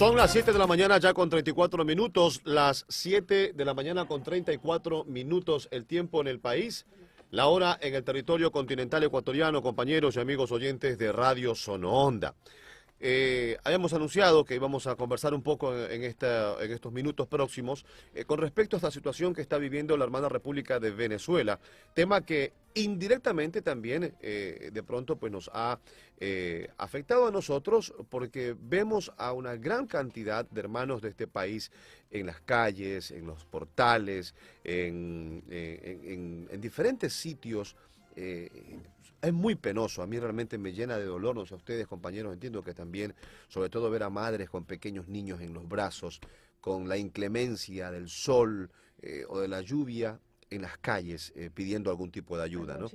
Son las 7 de la mañana ya con 34 minutos, las 7 de la mañana con 34 minutos el tiempo en el país, la hora en el territorio continental ecuatoriano, compañeros y amigos oyentes de Radio Sonoonda. Habíamos anunciado que íbamos a conversar un poco en estos minutos próximos con respecto a esta situación que está viviendo la hermana República de Venezuela, tema que indirectamente también de pronto pues nos ha afectado a nosotros porque vemos a una gran cantidad de hermanos de este país en las calles, en los portales, en diferentes sitios. Es muy penoso, a mí realmente me llena de dolor, no sé a ustedes compañeros, entiendo que también, sobre todo ver a madres con pequeños niños en los brazos, con la inclemencia del sol o de la lluvia en las calles pidiendo algún tipo de ayuda, ¿no?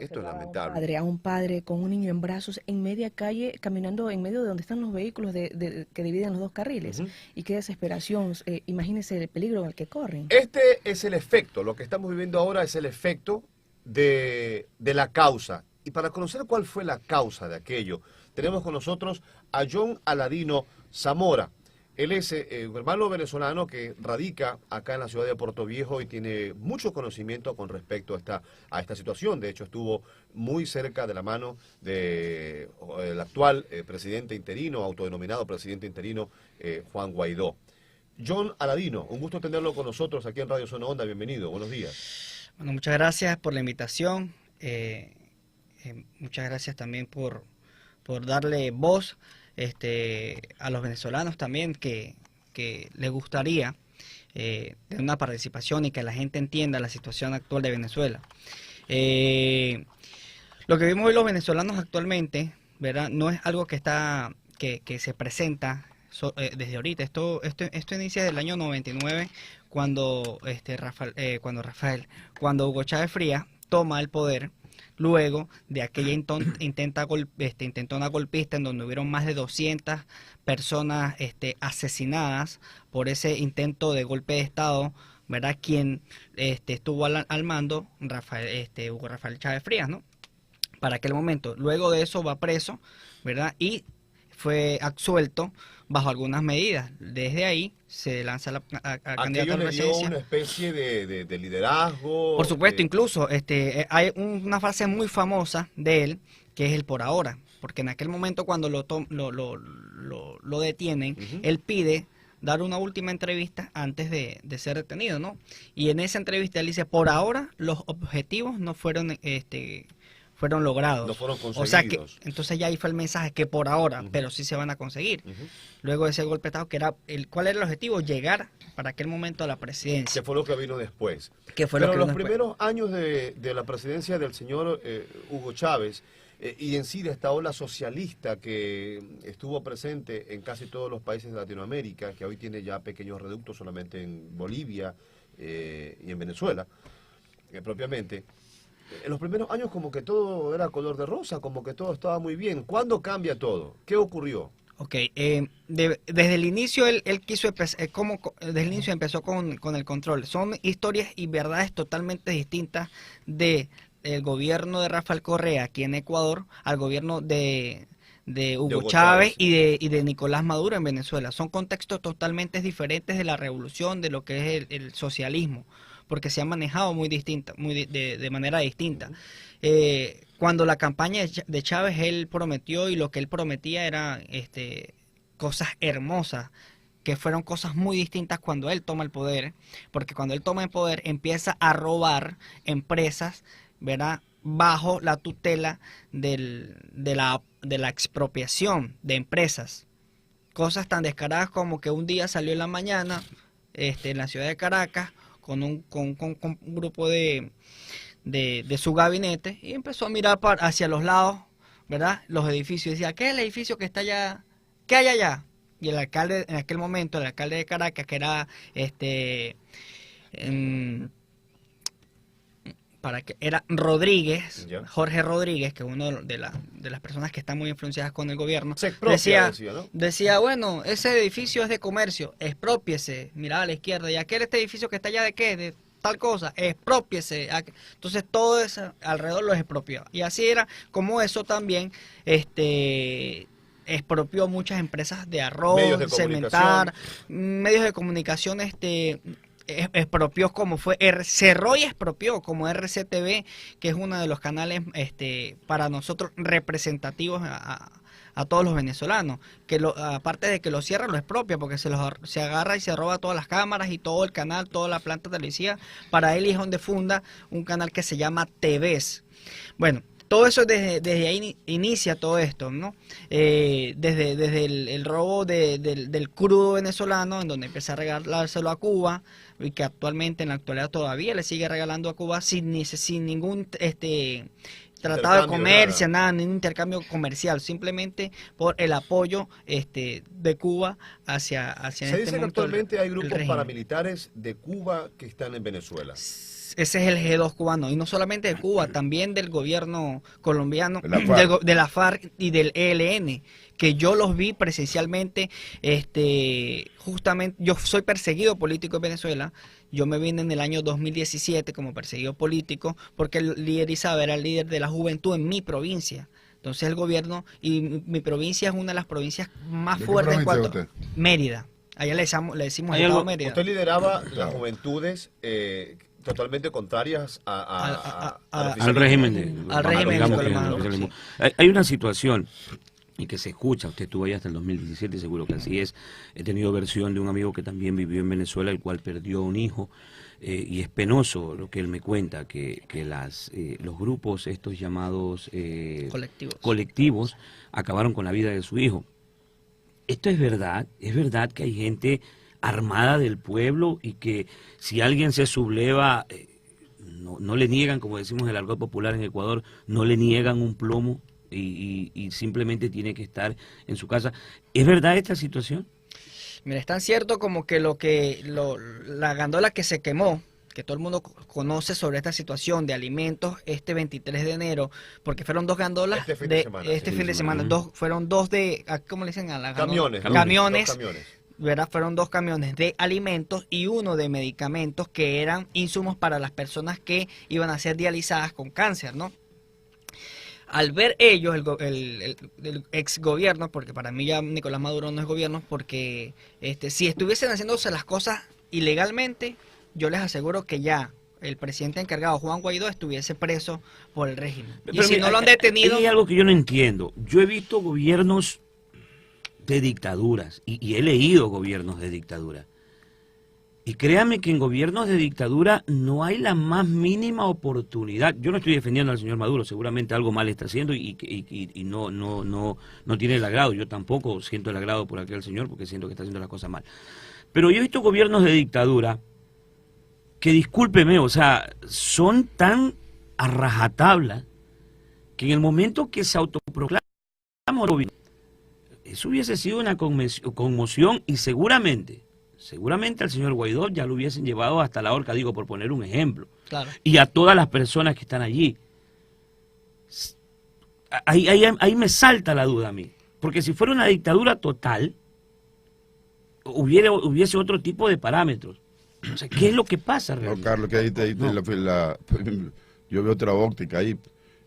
Esto es lamentable. A un padre con un niño en brazos en media calle, caminando en medio de donde están los vehículos que dividen los dos carriles. Y qué desesperación, imagínense el peligro al que corren. Este es el efecto, lo que estamos viviendo ahora es el efecto de la causa. Y para conocer cuál fue la causa de aquello, tenemos con nosotros a John Aladino Zamora. Él es un hermano venezolano que radica acá en la ciudad de Puerto Viejo y tiene mucho conocimiento con respecto a esta situación. De hecho, estuvo muy cerca de la mano del actual presidente interino, autodenominado presidente interino, Juan Guaidó. John Aladino, un gusto tenerlo con nosotros aquí en Radio Sonoonda. Bienvenido, buenos días. Bueno, muchas gracias por la invitación. Muchas gracias también por darle voz a los venezolanos también que les gustaría de una participación y que la gente entienda la situación actual de Venezuela. Lo que vimos hoy los venezolanos actualmente, ¿verdad? No es algo que se presenta desde ahorita. Esto inicia del año 99 cuando Hugo Chávez Frías toma el poder. Luego de aquella intentona golpista en donde hubieron más de 200 personas asesinadas por ese intento de golpe de Estado, ¿verdad? Quien estuvo al mando, Hugo Rafael Chávez Frías, ¿no? Para aquel momento. Luego de eso va preso, ¿verdad? Y fue absuelto bajo algunas medidas. Desde ahí se lanza la candidatura a la presidencia. ¿Aquello le dio una especie de liderazgo? Por supuesto, incluso hay una frase muy famosa de él, que es el por ahora, porque en aquel momento cuando lo detienen, él pide dar una última entrevista antes de ser detenido, ¿no? Y en esa entrevista él dice, por ahora los objetivos no fueron logrados. No fueron conseguidos. O sea que, entonces ya ahí fue el mensaje que por ahora, pero sí se van a conseguir. Luego de ese golpe de Estado, ¿cuál era el objetivo? Llegar para aquel momento a la presidencia. Que fue lo que vino después. Pero los primeros años de la presidencia del señor Hugo Chávez y en sí de esta ola socialista que estuvo presente en casi todos los países de Latinoamérica, que hoy tiene ya pequeños reductos solamente en Bolivia y en Venezuela, propiamente. En los primeros años como que todo era color de rosa, como que todo estaba muy bien. ¿Cuándo cambia todo? ¿Qué ocurrió? Ok, desde el inicio él quiso desde el inicio empezó con el control. Son historias y verdades totalmente distintas del gobierno de Rafael Correa aquí en Ecuador al gobierno de Hugo Chávez y de Nicolás Maduro en Venezuela. Son contextos totalmente diferentes de la revolución, de lo que es el socialismo, porque se han manejado de manera distinta. Cuando la campaña de Chávez, él prometió, y lo que él prometía era cosas hermosas, que fueron cosas muy distintas cuando él toma el poder, porque cuando él toma el poder empieza a robar empresas, ¿verdad?, bajo la tutela de la expropiación de empresas. Cosas tan descaradas como que un día salió en la mañana en la ciudad de Caracas con un grupo de su gabinete y empezó a mirar hacia los lados, ¿verdad?, los edificios, y decía, ¿qué es el edificio que está allá? ¿Qué hay allá? Y el alcalde, en aquel momento, el alcalde de Caracas, que era era Rodríguez, Jorge Rodríguez, que es uno de las personas que están muy influenciadas con el gobierno, decía, bueno, ese edificio es de comercio, exprópiese, miraba a la izquierda, y aquel edificio que está allá, ¿de qué? De tal cosa, exprópiese. Entonces todo eso alrededor lo expropió. Y así era como eso también expropió muchas empresas de arroz, Medios de cementar, medios de comunicación, expropió como fue, cerró y expropió como RCTV, que es uno de los canales para nosotros representativos a todos los venezolanos, que aparte de que lo cierra, lo expropia, porque se agarra y se roba todas las cámaras y todo el canal, toda la planta televisiva, para él, y es donde funda un canal que se llama TVS. Bueno, todo eso desde ahí inicia todo esto, ¿no? Desde el robo del crudo venezolano, en donde empieza a regalárselo a Cuba, y que actualmente, en la actualidad, todavía le sigue regalando a Cuba sin ningún tratado de comercio, nada, ningún intercambio comercial, simplemente por el apoyo de Cuba hacia Se dice que actualmente hay grupos paramilitares de Cuba que están en Venezuela. Ese es el G2 cubano, y no solamente de Cuba, también del gobierno colombiano, de la FARC y del ELN, que yo los vi presencialmente. Justamente, yo soy perseguido político en Venezuela. Yo me vine en el año 2017 como perseguido político, porque el líder Isabel era el líder de la juventud en mi provincia. Entonces el gobierno, y mi provincia es una de las provincias más fuertes en cuanto Mérida. Allá le decimos Estado Mérida. Usted lideraba las juventudes totalmente contrarias al régimen. Hay una situación y que se escucha, usted estuvo ahí hasta el 2017, seguro que así es. He tenido versión de un amigo que también vivió en Venezuela, el cual perdió un hijo, y es penoso lo que él me cuenta, que los grupos, estos llamados colectivos, acabaron con la vida de su hijo. Esto es verdad que hay gente armada del pueblo, y que si alguien se subleva, no le niegan, como decimos en el argot popular en Ecuador, no le niegan un plomo, y simplemente tiene que estar en su casa. ¿Es verdad esta situación? Mira, es tan cierto como que la gandola que se quemó, que todo el mundo conoce sobre esta situación de alimentos, 23 de enero, porque fueron dos gandolas este fin de semana, fueron dos de, ¿cómo le dicen a la gandola? Camiones. ¿Verdad? Fueron dos camiones de alimentos y uno de medicamentos, que eran insumos para las personas que iban a ser dializadas con cáncer, ¿no? Al ver ellos, el ex gobierno, porque para mí ya Nicolás Maduro no es gobierno, porque si estuviesen haciéndose las cosas ilegalmente, yo les aseguro que ya el presidente encargado, Juan Guaidó, estuviese preso por el régimen. Pero si no lo han detenido... Hay algo que yo no entiendo. Yo he visto gobiernos de dictaduras, y he leído gobiernos de dictadura. Y créame que en gobiernos de dictadura no hay la más mínima oportunidad. Yo no estoy defendiendo al señor Maduro, seguramente algo mal está haciendo, y no tiene el agrado. Yo tampoco siento el agrado por aquel señor, porque siento que está haciendo las cosas mal. Pero yo he visto gobiernos de dictadura que, discúlpeme, o sea, son tan a rajatabla que en el momento que se autoproclama, eso hubiese sido una conmoción, y seguramente al señor Guaidó ya lo hubiesen llevado hasta la horca, digo, por poner un ejemplo. Claro. Y a todas las personas que están allí. Ahí me salta la duda a mí. Porque si fuera una dictadura total, hubiese otro tipo de parámetros. O sea, ¿qué es lo que pasa realmente? No, Carlos, que ahí yo veo otra óptica ahí.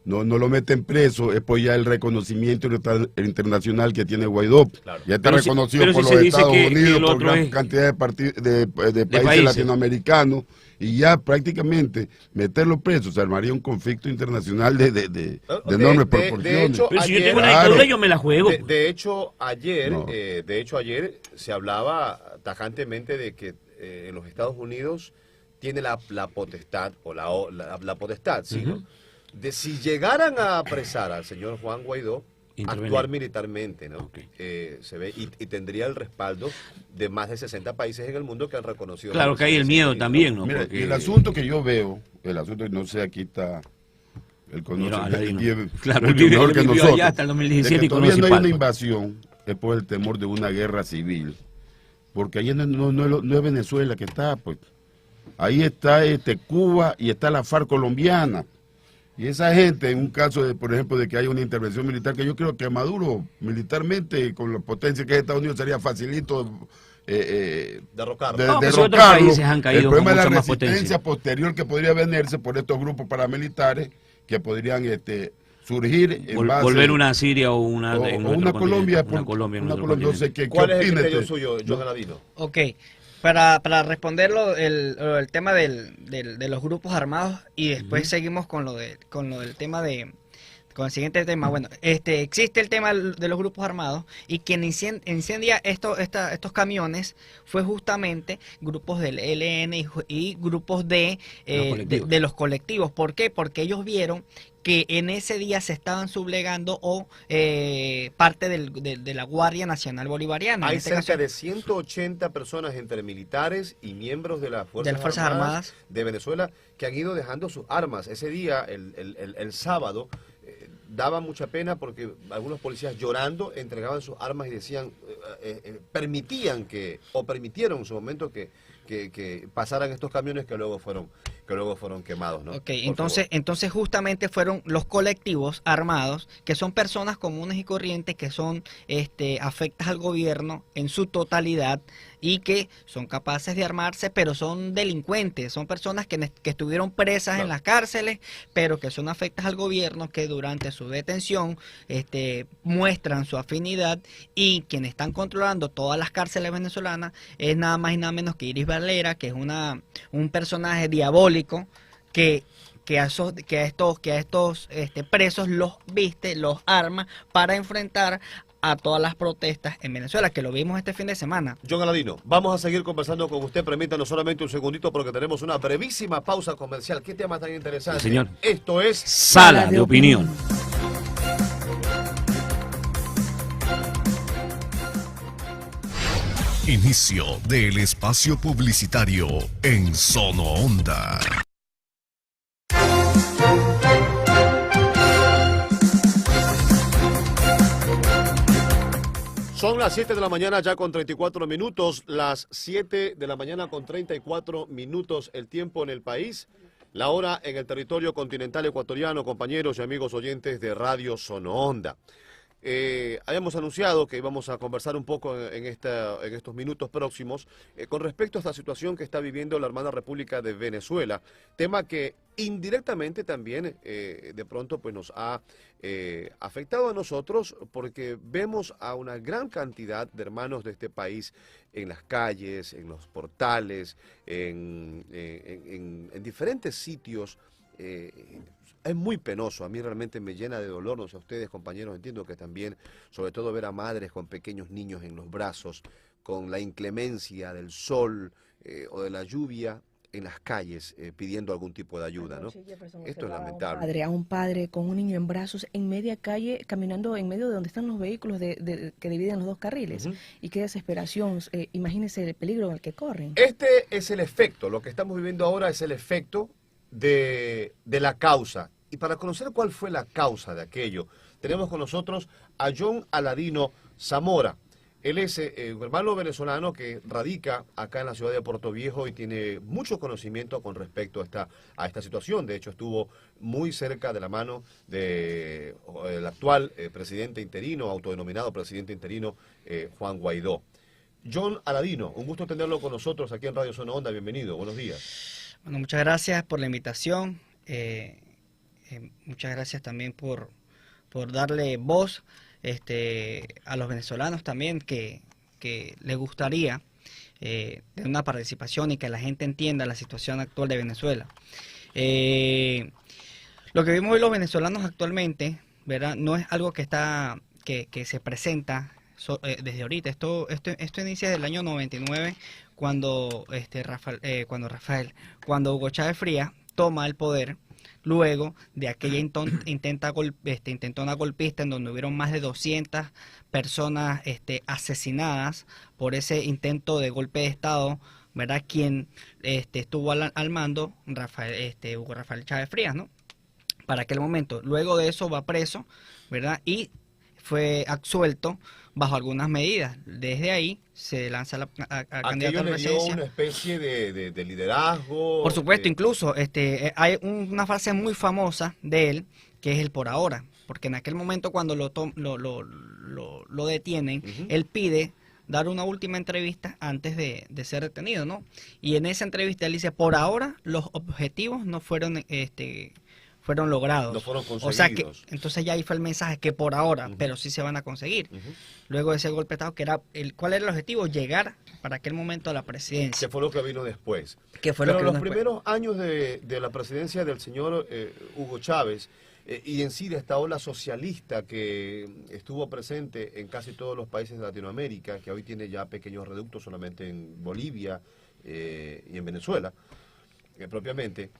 No lo meten preso, es por ya el reconocimiento internacional que tiene Guaidó. Claro. Ya está reconocido por los Estados Unidos, por gran cantidad de países latinoamericanos, y ya prácticamente meterlo preso se armaría un conflicto internacional de enormes proporciones. Hecho, pero si yo tengo una dictadura, yo me la juego. De hecho, ayer se hablaba tajantemente de que en los Estados Unidos tiene la potestad, o la potestad, ¿sí? ¿no? De si llegaran a apresar al señor Juan Guaidó, actuar militarmente, ¿no? Okay. Se ve, y tendría el respaldo de más de 60 países en el mundo que han reconocido. Claro que hay el miedo también, ¿no? Mira, porque... el asunto que yo veo, no sé, aquí está el conocimiento, claro, él vive mejor que nosotros, allá hasta el 2017, de que todavía no hay una invasión, es por el temor de una guerra civil, porque ahí no es Venezuela que está, pues ahí está Cuba y está la FARC colombiana. Y esa gente, en un caso, por ejemplo, de que haya una intervención militar, que yo creo que Maduro, militarmente, con la potencia que es Estados Unidos, sería facilito derrocarlo. Otros países han caído. El problema con es la mucha resistencia posterior que podría venirse por estos grupos paramilitares que podrían surgir en base, volver una Siria o una, o en una nuestro Colombia, continente, una Colombia en una nuestro Colombia, no sé continente. qué ¿Cuál es el opina criterio este? suyo, John Aladino? Ok, para responderlo el tema de los grupos armados y después seguimos con lo del tema con el siguiente tema. Bueno, existe el tema de los grupos armados y quien incendia estos camiones fue justamente grupos del ELN y grupos de los colectivos. ¿Por qué? Porque ellos vieron que en ese día se estaban sublegando parte de la Guardia Nacional Bolivariana. Hay en este cerca caso, de 180 personas entre militares y miembros de las Fuerzas Armadas de Venezuela que han ido dejando sus armas. Ese día, el sábado, daba mucha pena porque algunos policías llorando entregaban sus armas y decían, permitieron en su momento que pasaran estos camiones que luego fueron quemados, ¿no? Ok, entonces justamente fueron los colectivos armados, que son personas comunes y corrientes, que son afectas al gobierno en su totalidad y que son capaces de armarse, pero son delincuentes, son personas que estuvieron presas en las cárceles, pero que son afectas al gobierno, que durante su detención muestran su afinidad, y quienes están controlando todas las cárceles venezolanas es nada más y nada menos que Iris Valera, que es un personaje diabólico que a estos presos los viste, los arma para enfrentar a todas las protestas en Venezuela, que lo vimos este fin de semana. John Aladino, vamos a seguir conversando con usted. Permítanos solamente un segundito porque tenemos una brevísima pausa comercial. ¿Qué tema tan interesante? Sí, señor. Esto es Sala de Opinión. Inicio del espacio publicitario en Sono Onda. Son las 7 de la mañana ya con 34 minutos, las 7 de la mañana con 34 minutos el tiempo en el país, la hora en el territorio continental ecuatoriano, compañeros y amigos oyentes de Radio Sono Onda. Habíamos anunciado que íbamos a conversar un poco en estos minutos próximos con respecto a esta situación que está viviendo la hermana República de Venezuela, tema que indirectamente también de pronto pues nos ha afectado a nosotros porque vemos a una gran cantidad de hermanos de este país en las calles, en los portales, en diferentes sitios. Es muy penoso, a mí realmente me llena de dolor, no sé a ustedes, compañeros, entiendo que también, sobre todo ver a madres con pequeños niños en los brazos, con la inclemencia del sol o de la lluvia en las calles pidiendo algún tipo de ayuda, ¿no? Esto es lamentable. A un padre con un niño en brazos en media calle, caminando en medio de donde están los vehículos que dividen los dos carriles. Y qué desesperación, imagínense el peligro en el que corren. Este es el efecto, lo que estamos viviendo ahora es el efecto de la causa. Y para conocer cuál fue la causa de aquello, tenemos con nosotros a John Aladino Zamora. Él es un hermano venezolano que radica acá en la ciudad de Puerto Viejo y tiene mucho conocimiento con respecto a esta situación. De hecho, estuvo muy cerca de la mano del actual presidente interino, autodenominado presidente interino, Juan Guaidó. John Aladino, un gusto tenerlo con nosotros aquí en Radio Sono Onda. Bienvenido, buenos días. Bueno, muchas gracias por la invitación. Muchas gracias también por darle voz a los venezolanos también que les gustaría de una participación y que la gente entienda la situación actual de Venezuela. Lo que vimos hoy los venezolanos actualmente, ¿verdad? No es algo que se presenta desde ahorita. Esto inicia desde el año 99 cuando Hugo Chávez Frías toma el poder. Luego de aquella intentona golpista en donde hubieron más de 200 personas asesinadas por ese intento de golpe de Estado, ¿verdad? Quien estuvo al mando, Hugo Rafael Chávez Frías, ¿no? Para aquel momento. Luego de eso va preso, ¿verdad? Y fue absuelto bajo algunas medidas. Desde ahí se lanza a candidato a la presidencia. Dio una especie de liderazgo. Por supuesto, incluso hay una frase muy famosa de él que es el por ahora, porque en aquel momento cuando lo detienen, él pide dar una última entrevista antes de ser detenido, ¿no? Y en esa entrevista él dice, por ahora los objetivos no fueron fueron logrados. No fueron O sea que, conseguidos. entonces ya ahí fue el mensaje que por ahora, pero sí se van a conseguir. Luego de ese golpe de Estado, que era ¿cuál era el objetivo? Llegar para aquel momento a la presidencia. Que fue lo que vino después. Que fue Pero lo que los vino después. primeros años de la presidencia del señor Hugo Chávez y en sí de esta ola socialista que estuvo presente en casi todos los países de Latinoamérica, que hoy tiene ya pequeños reductos solamente en Bolivia y en Venezuela, propiamente.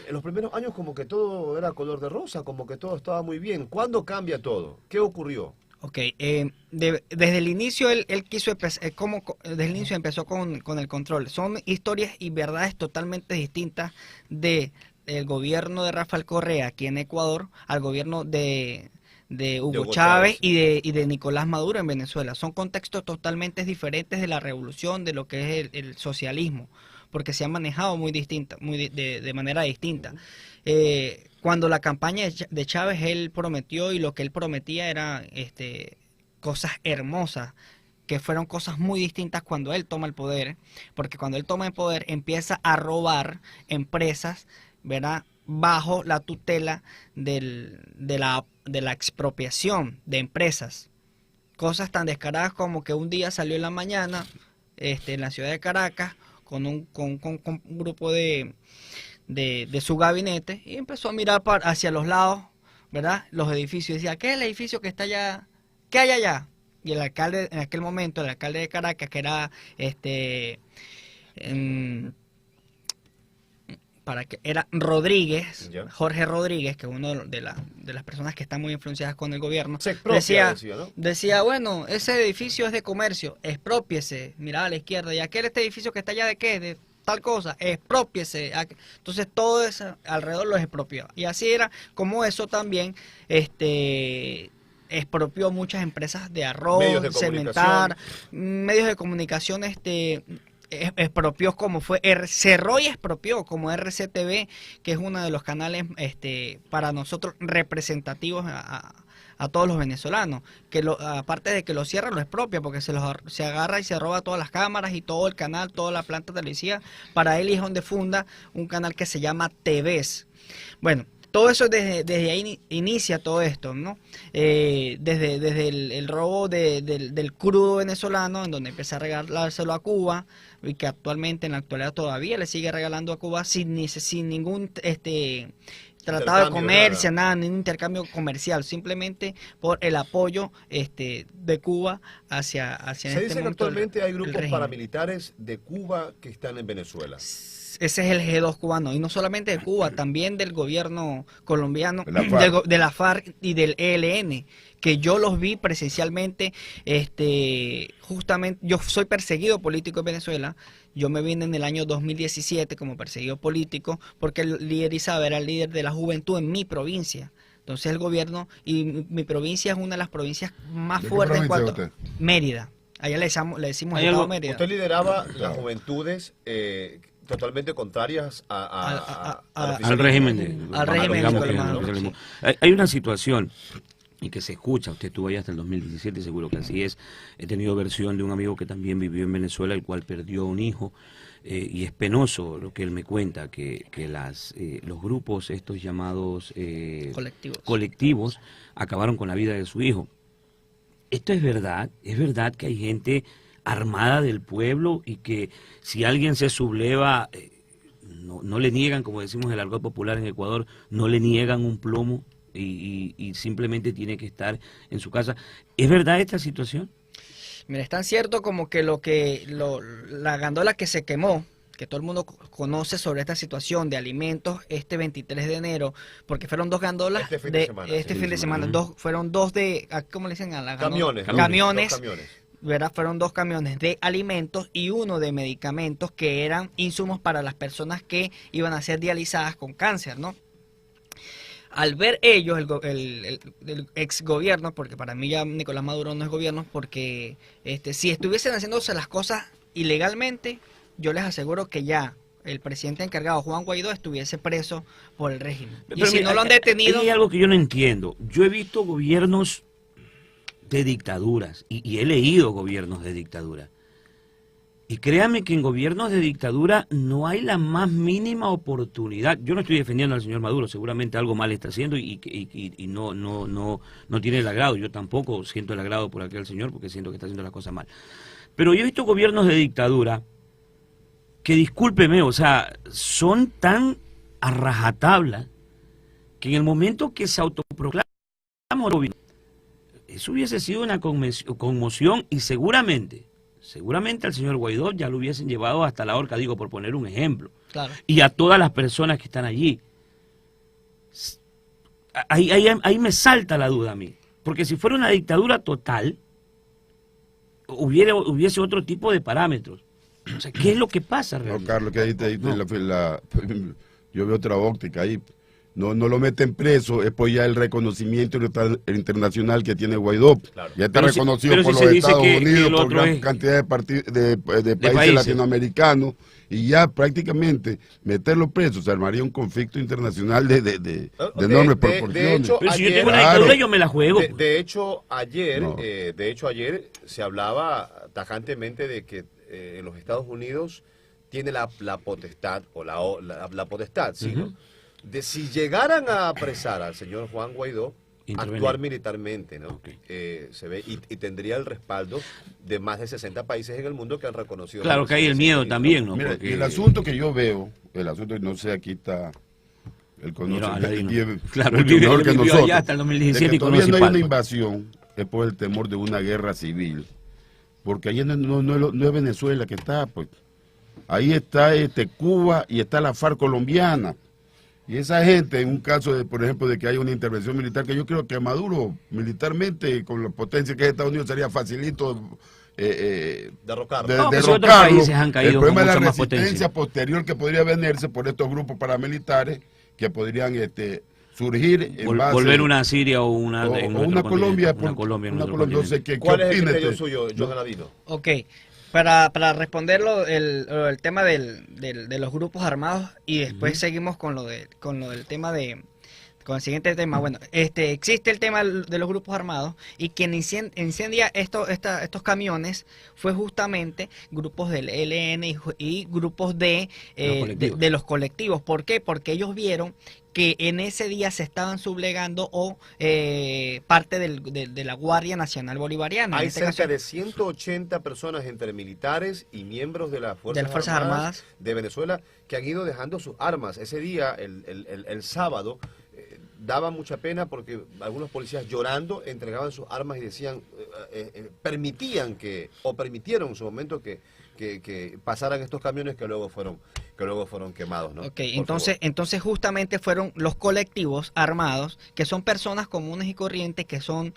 En los primeros años como que todo era color de rosa, como que todo estaba muy bien. ¿Cuándo cambia todo? ¿Qué ocurrió? Ok, desde el inicio él quiso desde el inicio empezó con el control. Son historias y verdades totalmente distintas de el gobierno de Rafael Correa aquí en Ecuador al gobierno de Hugo Chávez y de Nicolás Maduro en Venezuela. Son contextos totalmente diferentes de la revolución, de lo que es el socialismo, porque se han manejado muy distinta, de manera distinta. Cuando la campaña de Chávez, él prometió, y lo que él prometía era cosas hermosas, que fueron cosas muy distintas cuando él toma el poder, porque cuando él toma el poder empieza a robar empresas, ¿verdad?, bajo la tutela de la expropiación de empresas. Cosas tan descaradas como que un día salió en la mañana en la ciudad de Caracas con un grupo de su gabinete y empezó a mirar hacia los lados, ¿verdad?, los edificios. Decía, ¿qué es el edificio que está allá? ¿Qué hay allá? Y el alcalde, en aquel momento, el alcalde de Caracas, que era era Rodríguez, Ya. Jorge Rodríguez, que es uno de las personas que están muy influenciadas con el gobierno, Se expropia, decía, ¿no? decía, bueno, ese edificio es de comercio, exprópiese, miraba a la izquierda, y aquel edificio que está allá, ¿de qué? De tal cosa, exprópiese. Entonces todo eso alrededor lo expropió. Y así era como eso también expropió muchas empresas de arroz, Medios de cementar, medios de comunicación, expropió como fue, cerró y expropió como RCTV, que es uno de los canales para nosotros representativos a todos los venezolanos, que aparte de que lo cierra, lo expropia, porque se agarra y se roba todas las cámaras y todo el canal, toda la planta televisiva, para él, y es donde funda un canal que se llama TVs. Bueno, todo eso desde ahí inicia todo esto, ¿no? Desde el robo del crudo venezolano, en donde empezó a regalárselo a Cuba, y que actualmente, en la actualidad, todavía le sigue regalando a Cuba sin ningún tratado de comercio, nada, ningún intercambio comercial, simplemente por el apoyo de Cuba hacia Se dice que actualmente hay grupos paramilitares de Cuba que están en Venezuela. Ese es el G2 cubano, y no solamente de Cuba, también del gobierno colombiano, de la FARC y del ELN, que yo los vi presencialmente. Justamente, yo soy perseguido político en Venezuela. Yo me vine en el año 2017 como perseguido político, porque el líder Isabel era el líder de la juventud en mi provincia. Entonces el gobierno, y mi provincia es una de las provincias más fuertes en cuanto Mérida. Allá le decimos Estado Mérida. Usted lideraba las juventudes totalmente contrarias al régimen. Hay una situación y que se escucha, usted estuvo allá hasta el 2017, seguro que así es. He tenido versión de un amigo que también vivió en Venezuela, el cual perdió un hijo, y es penoso lo que él me cuenta, que los grupos estos llamados colectivos acabaron con la vida de su hijo. Esto es verdad que hay gente armada del pueblo y que si alguien se subleva, no le niegan, como decimos en el argot popular en Ecuador, no le niegan un plomo y simplemente tiene que estar en su casa. ¿Es verdad esta situación? Mira, es tan cierto como que la gandola que se quemó, que todo el mundo conoce sobre esta situación de alimentos, 23 de enero, porque fueron dos gandolas este fin de semana. Fueron dos ¿cómo le dicen a la gandola? Camiones. ¿Verdad? Fueron dos camiones de alimentos y uno de medicamentos, que eran insumos para las personas que iban a ser dializadas con cáncer, ¿no? Al ver ellos, el ex gobierno, porque para mí ya Nicolás Maduro no es gobierno, porque si estuviesen haciéndose las cosas ilegalmente, yo les aseguro que ya el presidente encargado, Juan Guaidó, estuviese preso por el régimen. Pero si no lo han detenido... Hay algo que yo no entiendo. Yo he visto gobiernos de dictaduras y he leído gobiernos de dictadura Y créame que en gobiernos de dictadura no hay la más mínima oportunidad. Yo no estoy defendiendo al señor Maduro, seguramente algo mal está haciendo y no tiene el agrado. Yo tampoco siento el agrado por aquel señor porque siento que está haciendo las cosas mal. Pero yo he visto gobiernos de dictadura que, discúlpeme, o sea, son tan a rajatabla que en el momento que se autoproclama eso hubiese sido una conmoción y seguramente al señor Guaidó ya lo hubiesen llevado hasta la horca, digo, por poner un ejemplo. Claro. Y a todas las personas que están allí. Ahí me salta la duda a mí. Porque si fuera una dictadura total, hubiese otro tipo de parámetros. O sea, ¿qué es lo que pasa realmente? No, Carlos, que ahí yo veo otra óptica ahí. No lo meten preso, es por ya el reconocimiento internacional que tiene Guaidó. Claro. Ya está reconocido por los Estados Unidos, por gran cantidad de países latinoamericanos, y ya prácticamente meterlo preso se armaría un conflicto internacional de enormes proporciones. De hecho, pero si ayer, yo tengo una dictadura, yo me la juego. De hecho, ayer se hablaba tajantemente de que en los Estados Unidos tiene la potestad, o la potestad, ¿sí? ¿no? De si llegaran a apresar al señor Juan Guaidó, actuar militarmente, ¿no? Okay. Se ve y tendría el respaldo de más de 60 países en el mundo que han reconocido. Claro que hay el miedo también, ¿no? Mira, porque el asunto que yo veo, no sé, aquí está el conocimiento, claro, el mejor que nosotros, allá hasta el 2017 y todavía no hay una invasión, es por el temor de una guerra civil, porque ahí no es Venezuela que está, pues ahí está Cuba y está la FARC colombiana. Y esa gente, en un caso, por ejemplo, de que haya una intervención militar, que yo creo que Maduro, militarmente, con la potencia que es Estados Unidos, sería facilito derrocarlo. Otros países han caído. El problema con es la mucha más resistencia posterior que podría venirse por estos grupos paramilitares que podrían surgir en base, volver una Siria o una Colombia. No sé ¿Cuál es el criterio suyo, John Aladino? Ok. Para responderlo el tema de los grupos armados y después seguimos con lo del tema con el siguiente tema. Bueno, existe el tema de los grupos armados y quien incendia estos camiones fue justamente grupos del ELN y grupos de los colectivos. ¿Por qué? Porque ellos vieron que en ese día se estaban sublegando parte de la Guardia Nacional Bolivariana. Hay cerca de 180 personas entre militares y miembros de las Fuerzas Armadas de Venezuela que han ido dejando sus armas. Ese día, el sábado, daba mucha pena porque algunos policías llorando entregaban sus armas y decían, permitieron en su momento que pasaran estos camiones que luego fueron quemados, ¿no? Ok, entonces justamente fueron los colectivos armados, que son personas comunes y corrientes que son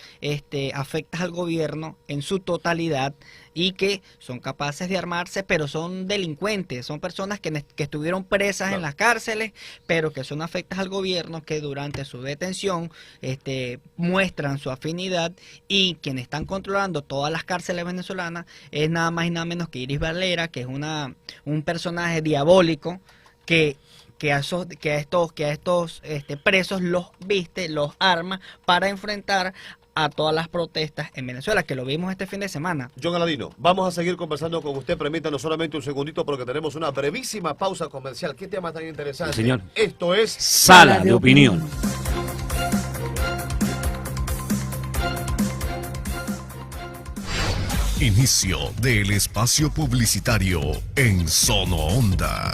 afectas al gobierno en su totalidad y que son capaces de armarse, pero son delincuentes, son personas que estuvieron presas en las cárceles, pero que son afectas al gobierno, que durante su detención muestran su afinidad, y quienes están controlando todas las cárceles venezolanas es nada más y nada menos que Iris Valera, que es un personaje diabólico que a estos presos los viste, los arma para enfrentar a todas las protestas en Venezuela, que lo vimos este fin de semana. John Aladino, vamos a seguir conversando con usted, permítanos solamente un segundito porque tenemos una brevísima pausa comercial. ¿Qué tema tan interesante? Sí, señor. Esto es Sala de Opinión. Inicio del espacio publicitario en Sono Onda.